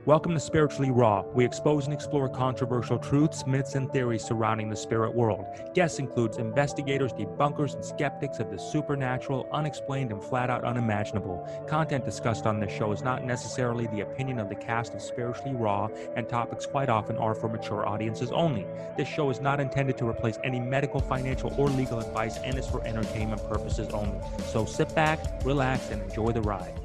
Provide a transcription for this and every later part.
Welcome to Spiritually Raw. We expose and explore controversial truths, myths, and theories surrounding the spirit world. Guests includes investigators, debunkers, and skeptics of the supernatural, unexplained, and flat-out unimaginable. Content discussed on this show is not necessarily the opinion of the cast of Spiritually Raw, and topics quite often are for mature audiences only. This show is not intended to replace any medical, financial, or legal advice and is for entertainment purposes only. So sit back, relax, and enjoy the ride.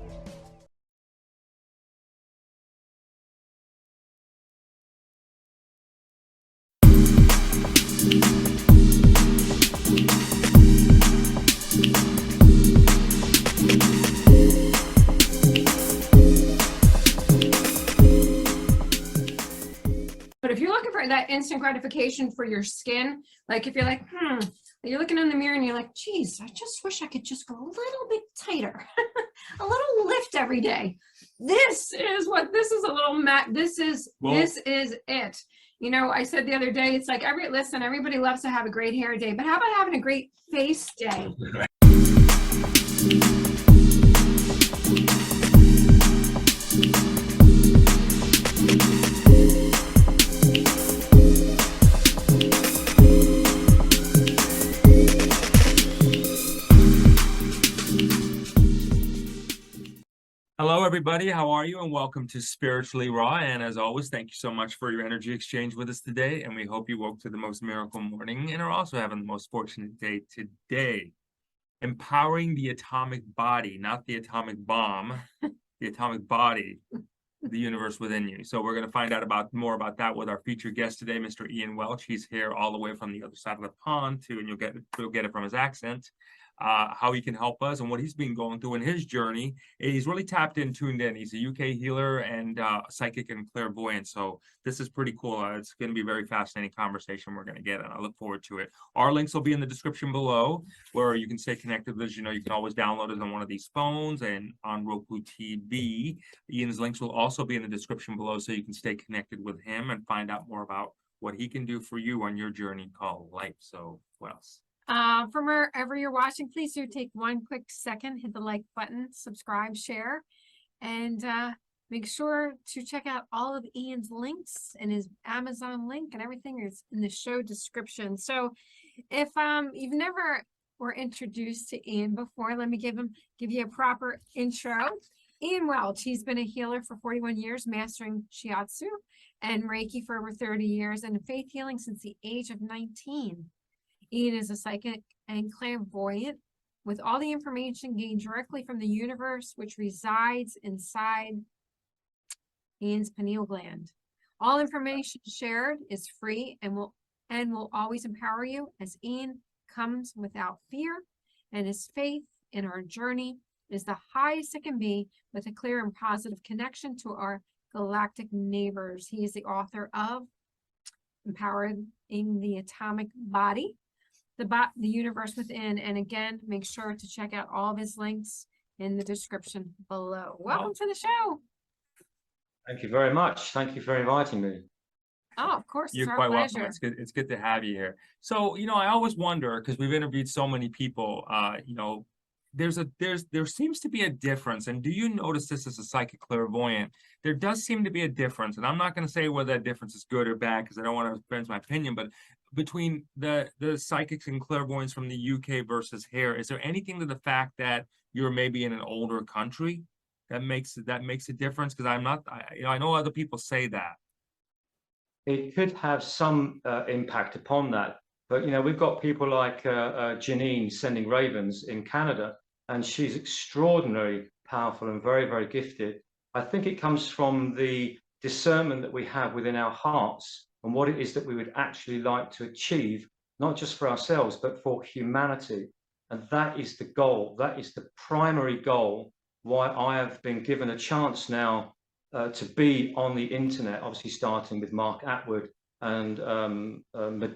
But if you're looking for that instant gratification for your skin, like if you're like, you're looking in the mirror and you're like, geez, I just wish I could just go a little bit tighter, a little lift every day. This is a little this is it. You know, I said the other day, it's like everybody loves to have a great hair day, but how about having a great face day? Hello, everybody. How are you? And welcome to Spiritually Raw. And as always, thank you so much for your energy exchange with us today. And we hope you woke to the most miracle morning and are also having the most fortunate day today. Empowering the atomic body, not the atomic bomb, the atomic body, the universe within you. So we're going to find out more about that with our featured guest today, Mr. Ian Welch. He's here all the way from the other side of the pond too, and you'll get it from his accent. How he can help us and what he's been going through in his journey. He's really tapped in, tuned in. He's a UK healer and psychic and clairvoyant. So this is pretty cool. It's going to be a very fascinating conversation we're going to get, and I look forward to it. Our links will be in the description below, where you can stay connected with us. You know, you can always download it on one of these phones and on Roku TV. Ian's links will also be in the description below, so you can stay connected with him and find out more about what he can do for you on your journey called life. So what else? From wherever you're watching, please do take one quick second, hit the like button, subscribe, share, and make sure to check out all of Ian's links and his Amazon link, and everything is in the show description. So if you've never were introduced to Ian before, let me give you a proper intro. Ian Welch, he's been a healer for 41 years, mastering shiatsu and Reiki for over 30 years, and faith healing since the age of 19. Ian is a psychic and clairvoyant with all the information gained directly from the universe, which resides inside Ian's pineal gland. All information shared is free and will always empower you, as Ian comes without fear, and his faith in our journey is the highest it can be, with a clear and positive connection to our galactic neighbors. He is the author of Empowering the Atomic Body, the universe within, and again, make sure to check out all of his links in the description below. Welcome to the show. Thank you very much. Thank you for inviting me. Oh, of course. You're quite welcome. It's good to have you here. So, you know, I always wonder, because we've interviewed so many people, you know, there seems to be a difference. And do you notice this as a psychic clairvoyant? There does seem to be a difference. And I'm not going to say whether that difference is good or bad, because I don't want to express my opinion, but between the psychics and clairvoyants from the UK versus here, is there anything to the fact that you're maybe in an older country that makes a difference? Because I know other people say that. It could have some impact upon that. But, you know, we've got people like Janine sending ravens in Canada, and she's extraordinarily powerful and very, very gifted. I think it comes from the discernment that we have within our hearts and what it is that we would actually like to achieve, not just for ourselves, but for humanity. And that is the goal. That is the primary goal, why I have been given a chance now to be on the internet, obviously starting with Mark Atwood and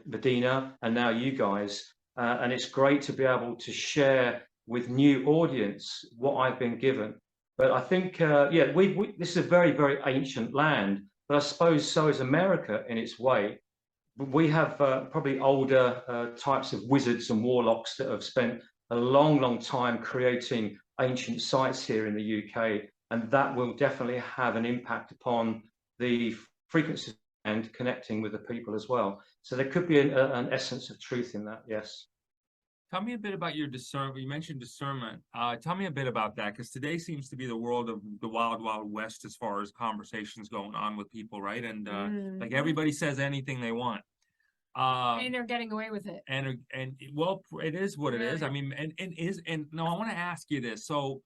Medina, and now you guys. And it's great to be able to share with new audience what I've been given. But I think, yeah, this is a very, very ancient land, but I suppose so is America in its way. We have probably older types of wizards and warlocks that have spent a long, long time creating ancient sites here in the UK, and that will definitely have an impact upon the frequencies and connecting with the people as well. So there could be an essence of truth in that. Yes. Tell me a bit about your discernment. You mentioned discernment. Tell me a bit about that, because today seems to be the world of the wild, wild west as far as conversations going on with people, right? And like everybody says anything they want. And they're getting away with it. And well, it is what it is. I mean, and no, I want to ask you this. So,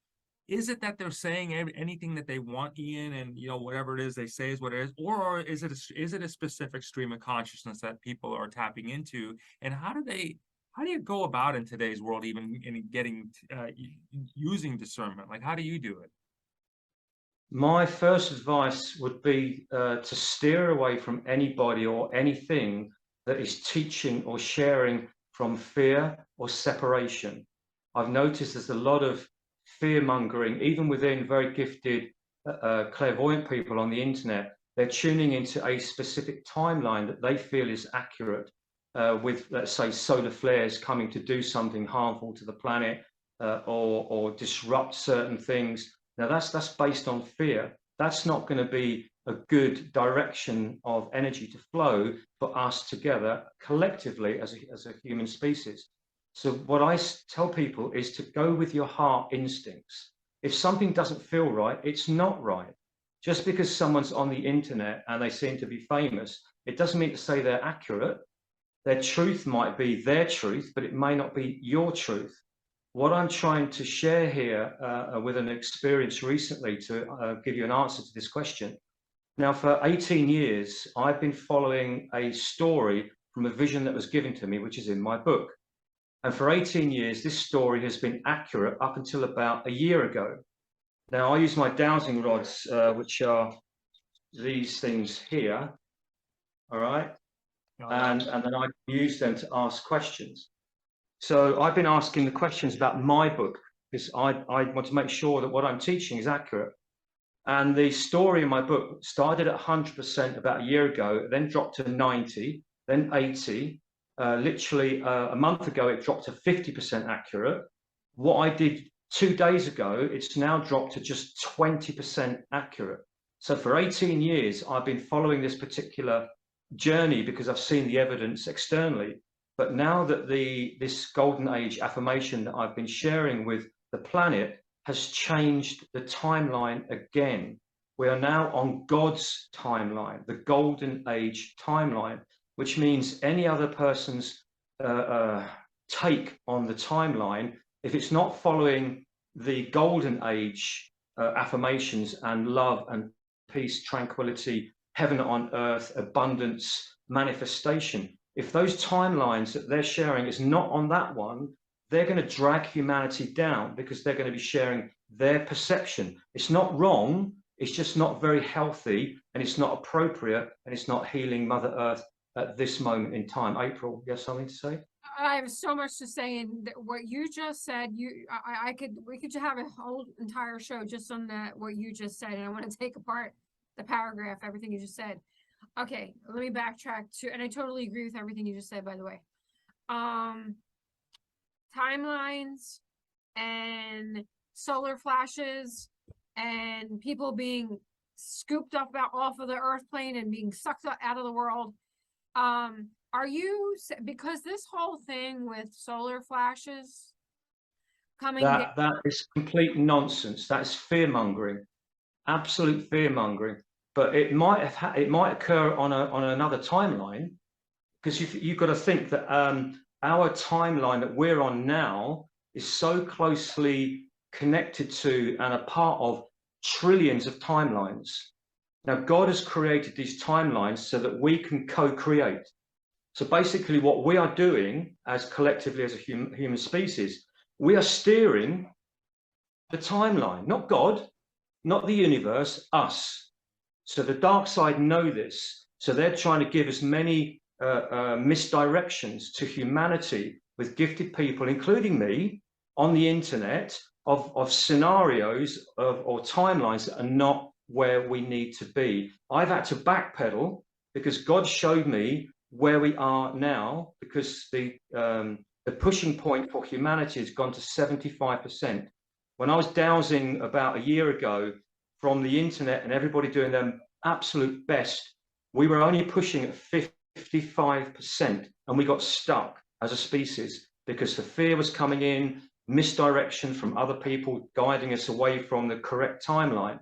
is it that they're saying anything that they want, Ian, and you know whatever it is they say is what it is, or is it a specific stream of consciousness that people are tapping into? And how do you go about in today's world, even in getting using discernment? Like, how do you do it? My first advice would be to steer away from anybody or anything that is teaching or sharing from fear or separation. I've noticed there's a lot of fear mongering, even within very gifted clairvoyant people on the internet. They're tuning into a specific timeline that they feel is accurate, with, let's say, solar flares coming to do something harmful to the planet, or disrupt certain things. Now that's based on fear. That's not going to be a good direction of energy to flow for us together collectively as a human species. So what I tell people is to go with your heart instincts. If something doesn't feel right, it's not right. Just because someone's on the internet and they seem to be famous, it doesn't mean to say they're accurate. Their truth might be their truth, but it may not be your truth. What I'm trying to share here with an experience recently to give you an answer to this question. Now, for 18 years, I've been following a story from a vision that was given to me, which is in my book. And for 18 years, this story has been accurate up until about a year ago. Now, I use my dowsing rods, which are these things here, all right? And then I use them to ask questions. So I've been asking the questions about my book, because I want to make sure that what I'm teaching is accurate. And the story in my book started at 100% about a year ago, then dropped to 90, then 80. Literally a month ago, it dropped to 50% accurate. What I did 2 days ago, it's now dropped to just 20% accurate. So for 18 years, I've been following this particular journey because I've seen the evidence externally. But now that this golden age affirmation that I've been sharing with the planet has changed the timeline again. We are now on God's timeline, the golden age timeline, which means any other person's take on the timeline, if it's not following the golden age affirmations and love and peace, tranquility, heaven on earth, abundance, manifestation, if those timelines that they're sharing is not on that one, they're going to drag humanity down because they're going to be sharing their perception. It's not wrong, it's just not very healthy, and it's not appropriate, and it's not healing Mother Earth at this moment in time. April, you have something to say? I have so much to say, and what you just said, we could have a whole entire show just on that, what you just said, and I want to take apart the paragraph, everything you just said. Okay, let me backtrack to, and I totally agree with everything you just said, by the way. Timelines and solar flashes and people being scooped up off of the earth plane and being sucked out of the world. Are you, because this whole thing with solar flashes coming down, that is complete nonsense. That's fear mongering, absolute fear mongering. But it might occur on another timeline, because you've got to think that our timeline that we're on now is so closely connected to and a part of trillions of timelines. Now, God has created these timelines so that we can co-create. So basically what we are doing as collectively as a human species, we are steering the timeline, not God, not the universe, us. So the dark side know this. So they're trying to give as many misdirections to humanity with gifted people, including me, on the internet of scenarios or timelines that are not where we need to be. I've had to backpedal because God showed me where we are now, because the pushing point for humanity has gone to 75%. When I was dowsing about a year ago from the internet and everybody doing their absolute best, we were only pushing at 55%, and we got stuck as a species because the fear was coming in, misdirection from other people guiding us away from the correct timeline.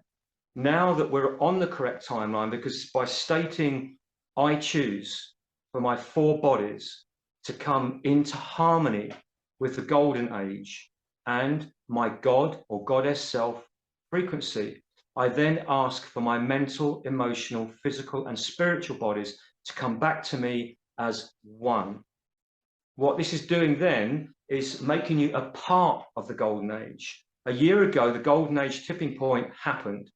Now that we're on the correct timeline, because by stating, I choose for my 4 bodies to come into harmony with the golden age and my God or goddess self frequency, I then ask for my mental, emotional, physical, and spiritual bodies to come back to me as one. What this is doing then is making you a part of the golden age. A year ago, the golden age tipping point happened,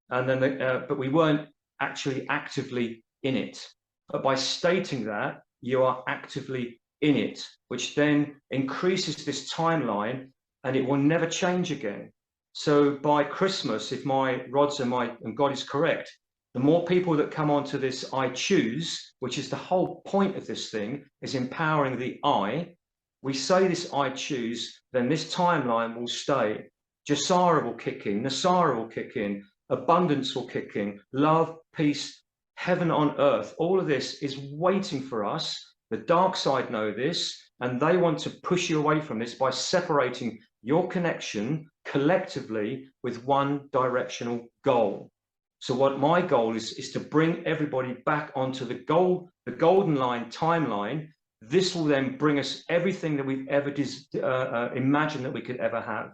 and then but we weren't actually actively in it. But by stating that, you are actively in it, which then increases this timeline, and it will never change again. So by Christmas, if my rods and God is correct, the more people that come onto this I choose, which is the whole point of this thing, is empowering the I. We say this I choose, then this timeline will stay. Jasara will kick in, Nasara will kick in, abundance will kick in, love, peace, heaven on earth. All of this is waiting for us. The dark side know this, and they want to push you away from this by separating your connection collectively with one directional goal. So what my goal is to bring everybody back onto the golden line timeline. This will then bring us everything that we've ever imagined that we could ever have.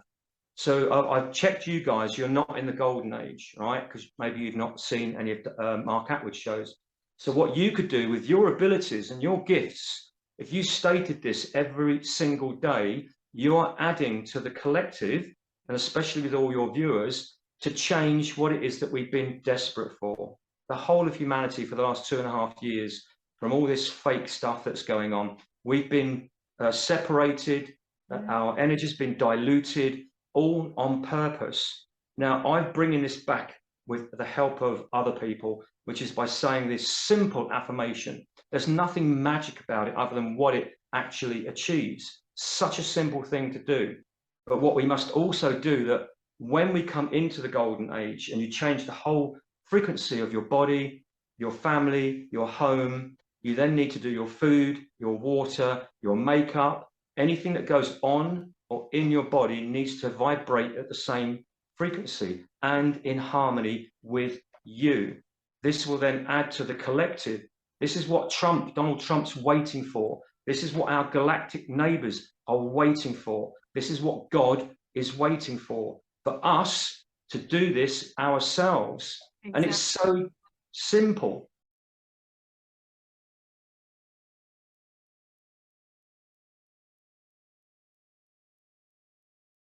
So I've checked you guys, you're not in the golden age, right? Because maybe you've not seen any of Mark Atwood's shows. So what you could do with your abilities and your gifts, if you stated this every single day, you are adding to the collective, and especially with all your viewers, to change what it is that we've been desperate for. The whole of humanity for the last 2.5 years, from all this fake stuff that's going on, we've been separated, our energy's been diluted, all on purpose. Now, I'm bringing this back with the help of other people, which is by saying this simple affirmation. There's nothing magic about it other than what it actually achieves. Such a simple thing to do. But what we must also do, that when we come into the golden age and you change the whole frequency of your body, your family, your home, you then need to do your food, your water, your makeup, anything that goes on or in your body needs to vibrate at the same frequency and in harmony with you. This will then add to the collective. This is what Donald Trump's waiting for. This is what our galactic neighbors are waiting for. This is what God is waiting for us to do this ourselves. Exactly. And it's so simple.